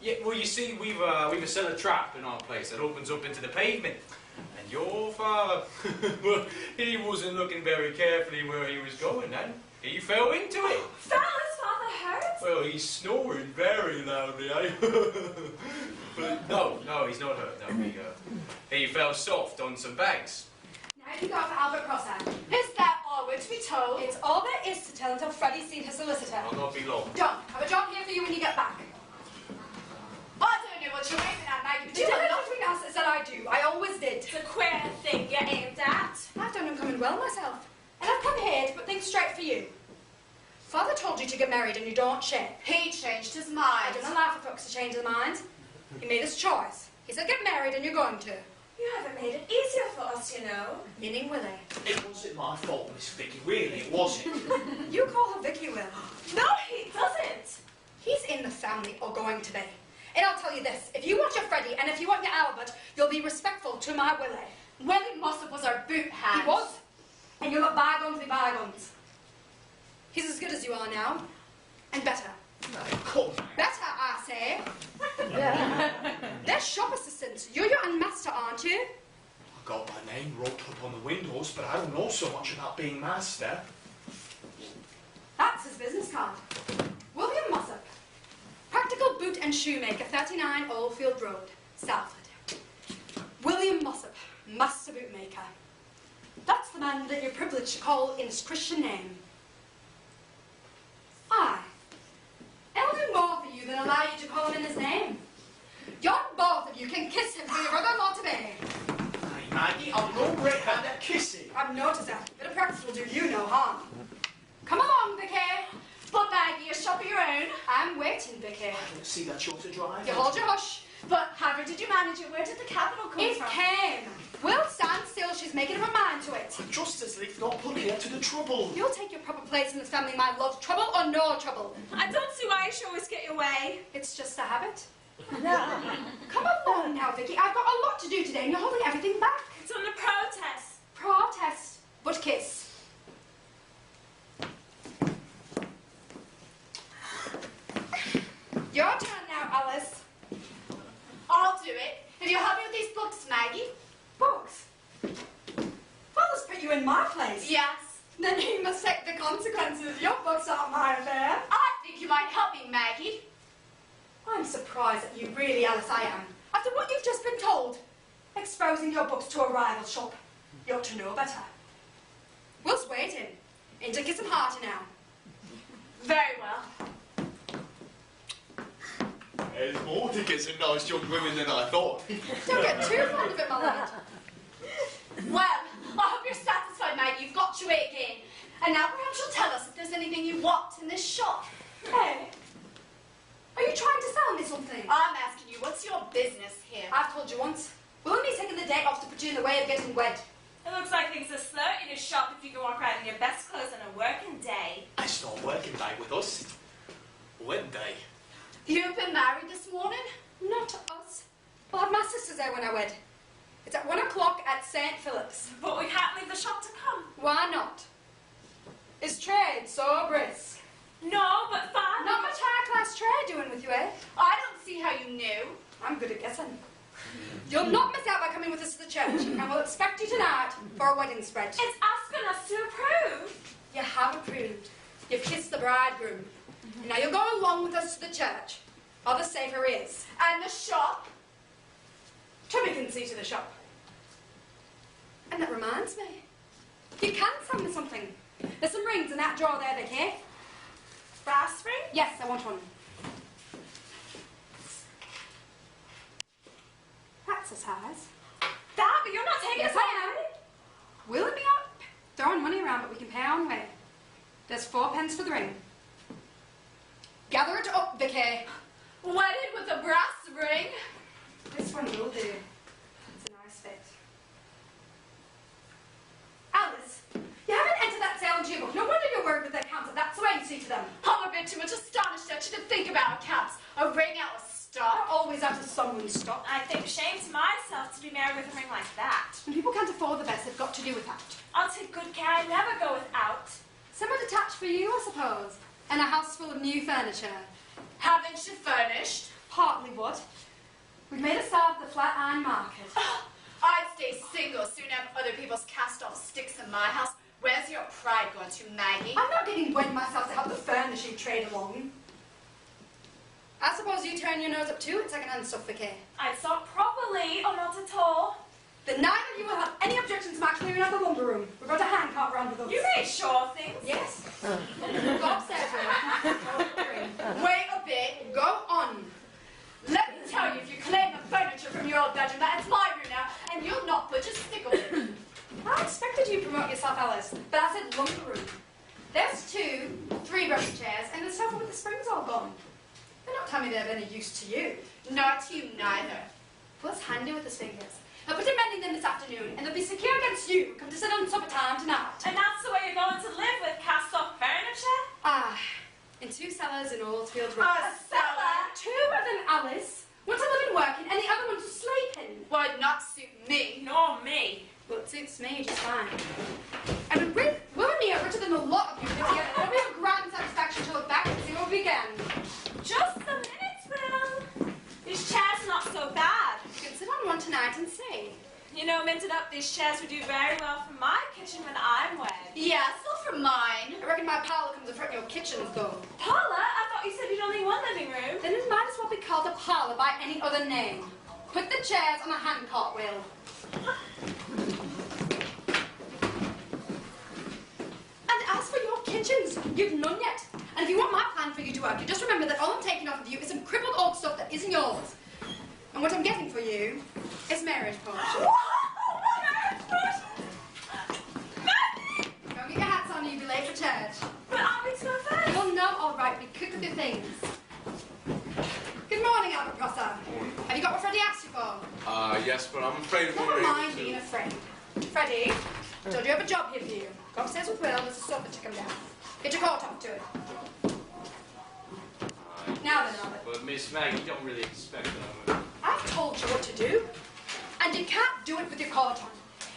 [SPEAKER 9] Yeah, well, you see, we've a cellar trap in our place that opens up into the pavement. And your father, well, he wasn't looking very carefully where he was going, and he fell into it.
[SPEAKER 5] Fell his father hurt?
[SPEAKER 9] Well, he's snoring very loudly, eh? But no, he's not hurt. No, he fell soft on some bags.
[SPEAKER 2] Now you go for Albert Prosser.
[SPEAKER 3] Is that all we're to be told?
[SPEAKER 2] It's all there is to tell until Freddie's seen her solicitor.
[SPEAKER 9] I'll not be long.
[SPEAKER 2] Don't. Have a job here for you when you get back.
[SPEAKER 3] I don't know what you're aiming at, Maggie, but
[SPEAKER 2] The
[SPEAKER 3] you are
[SPEAKER 2] difference
[SPEAKER 3] not...
[SPEAKER 2] between us is that I do. I always did.
[SPEAKER 5] It's a queer thing you're aimed at.
[SPEAKER 2] I've done uncommon well myself. And I've come here to put things straight for you. Father told you to get married and you don't share.
[SPEAKER 3] He changed his
[SPEAKER 2] I
[SPEAKER 3] mind.
[SPEAKER 2] don't allow for folks to change their minds. He made his choice. He said get married and you're going to.
[SPEAKER 5] You haven't made it easier for us, you know.
[SPEAKER 2] Meaning Willie.
[SPEAKER 7] It wasn't my fault, Miss Vicky. Really, it wasn't.
[SPEAKER 2] You call her Vicky, Will.
[SPEAKER 5] No, he doesn't.
[SPEAKER 2] He's in the family or going to be. And I'll tell you this, if you want your Freddie and if you want your Albert, you'll be respectful to my Willie.
[SPEAKER 3] Willie Mossop was our boot hand.
[SPEAKER 2] He was. And you let bygones be bygones. He's as good as you are now. And better.
[SPEAKER 7] No, come on.
[SPEAKER 2] Better, I say. They're shop assistants. You're your own master, aren't you?
[SPEAKER 7] I got my name wrote up on the windows, but I don't know so much about being master.
[SPEAKER 2] That's his business card. William Mossop. Practical boot and shoemaker, 39 Oldfield Road, Salford. William Mossop, master bootmaker. That's the man that you're privileged to call in his Christian name. Aye. I'll do more for you than allow you to call him in his name. You both of you can kiss him for your brother Wanatabe.
[SPEAKER 7] Hey, Maggie, I'm no great hand at kissing.
[SPEAKER 2] I've noticed that. A bit of practice will do you no harm. Come along, McKay.
[SPEAKER 3] But Maggie, a shop of your own.
[SPEAKER 2] I'm waiting, Vicky.
[SPEAKER 7] I don't see that you're to drive.
[SPEAKER 2] You hold your hush.
[SPEAKER 3] But however did you manage it? Where did the capital come
[SPEAKER 2] It
[SPEAKER 3] from?
[SPEAKER 2] came. Will stand still. She's making up her mind to it.
[SPEAKER 7] Just as lief not put her to the trouble.
[SPEAKER 2] You'll take your proper place in this family, my love. Trouble or no trouble.
[SPEAKER 5] I don't see why you should always get your way.
[SPEAKER 2] It's just a habit. Come along now, Vicky. I've got a lot to do today, and you're holding everything back.
[SPEAKER 5] It's under protest.
[SPEAKER 2] Protest, but kiss. Your turn now, Alice.
[SPEAKER 3] I'll do it. If you'll help me with these books, Maggie.
[SPEAKER 2] Books. Father's put you in my place.
[SPEAKER 3] Yes.
[SPEAKER 2] Then he must take the consequences. Your books aren't my affair.
[SPEAKER 3] I think you might help me, Maggie.
[SPEAKER 2] I'm surprised at you, really, Alice, I am. After what you've just been told. Exposing your books to a rival shop. You ought to know better. Will's waiting. Into kiss and hearty now.
[SPEAKER 3] Very well.
[SPEAKER 7] There's more to kissing nice young women than I thought.
[SPEAKER 2] Don't get too fond of it, my lad.
[SPEAKER 3] Well, I hope you're satisfied, Maggie. You've got your way again. And now perhaps you'll tell us if there's anything you want in this shop.
[SPEAKER 2] Hey, are you trying to sell me something?
[SPEAKER 3] I'm asking you, what's your business here?
[SPEAKER 2] I've told you once. We'll only taken the day off to put you in the way of getting wed.
[SPEAKER 5] It looks like things are slow in his shop if you can walk around in your best clothes on a working day.
[SPEAKER 7] It's not working day with us. Wed day.
[SPEAKER 2] You've been married this morning? Not us. We'll have my sisters there when I wed. It's at 1 o'clock at St. Philip's.
[SPEAKER 5] But we can't leave the shop to come.
[SPEAKER 2] Why not? Is trade so brisk?
[SPEAKER 5] No, but Father...
[SPEAKER 2] Not much high-class trade doing with you, eh?
[SPEAKER 3] I don't see how you knew.
[SPEAKER 2] I'm good at guessing. You'll not miss out by coming with us to the church, and we'll expect you tonight for a wedding spread.
[SPEAKER 5] It's asking us to approve.
[SPEAKER 2] You have approved. You've kissed the bridegroom. And now you'll go along with us to the church, or the safer is.
[SPEAKER 3] And the shop?
[SPEAKER 2] Tommy can see to the shop. And that reminds me, you can send me something. There's some rings in that drawer there, Vicky.
[SPEAKER 5] Brass ring?
[SPEAKER 2] Yes, I want one. That's a size.
[SPEAKER 5] Dad, but you're not taking
[SPEAKER 2] Yes,
[SPEAKER 5] us
[SPEAKER 2] I am. Will it be up? Throwing money around, but we can pay our own way. There's 4 pence for the ring. Gather it up, Vicky.
[SPEAKER 3] Wedded with a brass ring?
[SPEAKER 2] This one will do. It's a nice fit. Alice, you haven't entered that sale into your book. No wonder you're worried with their accounts. That's the way you see to them.
[SPEAKER 3] I'm a bit too much astonished that you to think about accounts. A ring out of stock.
[SPEAKER 2] Always out of someone's stock.
[SPEAKER 5] I think shame to myself to be married with a ring like that.
[SPEAKER 2] When people can't afford the best, they've got to do without.
[SPEAKER 5] I'll take good care I never go without.
[SPEAKER 2] Somewhere detached for you, I suppose. And a house full of new furniture.
[SPEAKER 3] Haven't you furnished?
[SPEAKER 2] Partly wood. We've made a start at the flat iron market.
[SPEAKER 3] I'd stay single, soon have other people's cast-off sticks in my house. Where's your pride going to, Maggie?
[SPEAKER 2] I'm not getting wed myself to help the furnishing trade along. I suppose you turn your nose up too at second-hand stuff, Vicky.
[SPEAKER 5] I'd sort properly, or not at all.
[SPEAKER 2] Then neither of you will have any objections to my clearing out the lumber room. We've got a hand cart round with us.
[SPEAKER 5] You made sure things.
[SPEAKER 2] Yes. Go upstairs, Will.
[SPEAKER 3] Wait a bit. Go on. Let me tell you, if you claim the furniture from your old bedroom, that it's my room now, and you'll not put your stick on it.
[SPEAKER 2] I expected you to promote yourself, Alice, but I said lumber room. There's 2, 3 broken chairs, and the sofa with the springs all gone. They're not telling me they're of any use to you.
[SPEAKER 3] Not to you neither.
[SPEAKER 2] Well, it's handy with his fingers. I'll put him mending them this afternoon, and they'll be secure against you. Come to sit on supper time tonight.
[SPEAKER 5] And that's the way you're going to live with cast-off furniture?
[SPEAKER 2] Ah, in 2 cellars in Oldfield Road.
[SPEAKER 3] A cellar?
[SPEAKER 2] 2 of them, Alice. One's a living working, and the other one's a sleeping.
[SPEAKER 3] Would not suit me.
[SPEAKER 5] Nor me.
[SPEAKER 2] Well, it suits me just fine. I mean, Will and me are richer than a lot of you put together. It'll be a grand satisfaction to look back and see what we began.
[SPEAKER 5] Just a minute, Will. These chairs are not so bad.
[SPEAKER 2] You can sit on one tonight and see.
[SPEAKER 5] You know, minted up, these chairs would do very well for my kitchen when I'm wed.
[SPEAKER 3] Yeah, still for mine.
[SPEAKER 2] I reckon my parlour comes in front of your kitchen, though.
[SPEAKER 5] Parlour? I thought you said you'd only one living room.
[SPEAKER 2] Then it might as well be called a parlour by any other name. Put the chairs on a hand cart, Will. And as for your kitchens, you've none yet. And if you want my plan for you to work, you just remember that all I'm taking off of you is some crippled old stuff that isn't yours. And what I'm getting for you is marriage portion. Don't get your hats on, you'll be late for church.
[SPEAKER 5] But I'll be so fast.
[SPEAKER 2] You'll know all right, be quick with your things. Good morning, Albert Prosser. Have you got what Freddie asked you for?
[SPEAKER 1] Yes, but I'm afraid we're
[SPEAKER 2] Never
[SPEAKER 1] able
[SPEAKER 2] mind
[SPEAKER 1] to.
[SPEAKER 2] being afraid. Freddie, I told you I have a job here for you. Go upstairs with Will, there's a sofa to come down. Get your coat off to it. Now then, Albert.
[SPEAKER 9] But Miss Maggie, you don't really expect that.
[SPEAKER 2] I've told you what to do, and you can't do it with your coat on.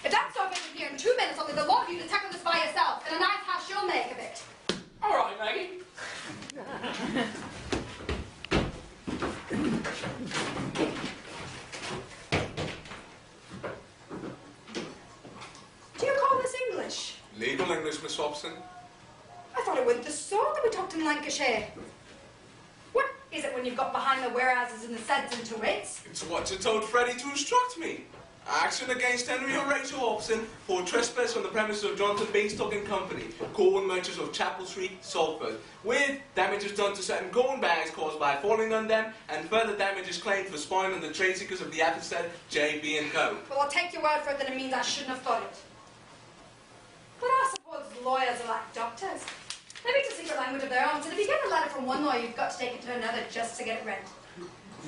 [SPEAKER 2] If that sofa isn't here in 2 minutes, I'll leave the lot of you to tackle this by yourself, and a nice house you'll make of it.
[SPEAKER 9] All right, Maggie.
[SPEAKER 2] Do you call this English?
[SPEAKER 1] Legal English, Miss Hobson.
[SPEAKER 2] I thought it was the sort that we talked in Lancashire. What is it when you've got behind the whereases and the sads and to wits?
[SPEAKER 1] It's what you told Freddie to instruct me. Action against Henry Horatio Hobson for trespass on the premises of Johnson Bainstock and Company, Cohan merchants of Chapel Street, Salford, with damages done to certain Cohan bags caused by falling on them, and further damages claimed for spying on the trade secrets of the aforesaid J.B. & Co.
[SPEAKER 2] Well, I'll take your word for it that it means I shouldn't have thought it. But I suppose lawyers are like doctors. They speak a secret language of their own, so if you get a letter from one lawyer, you've got to take it to another just to get it read.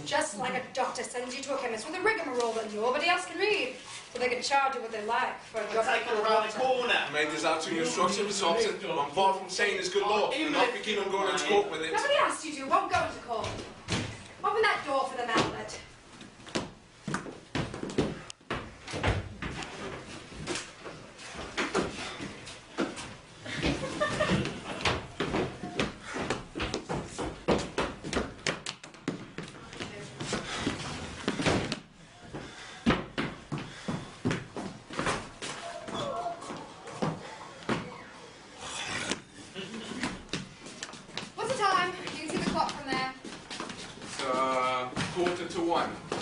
[SPEAKER 2] Just like a doctor sends you to a chemist with a rigmarole that nobody else can read, so they can charge you what they like for a drop
[SPEAKER 7] Take her around the corner.
[SPEAKER 1] I made this out to your instruction, Miss Hobson. I'm far from saying it's good law, and not begin on going into court with it.
[SPEAKER 2] Nobody asked you to, won't go into court. Open that door for them, Albert.
[SPEAKER 1] Quarter to 1.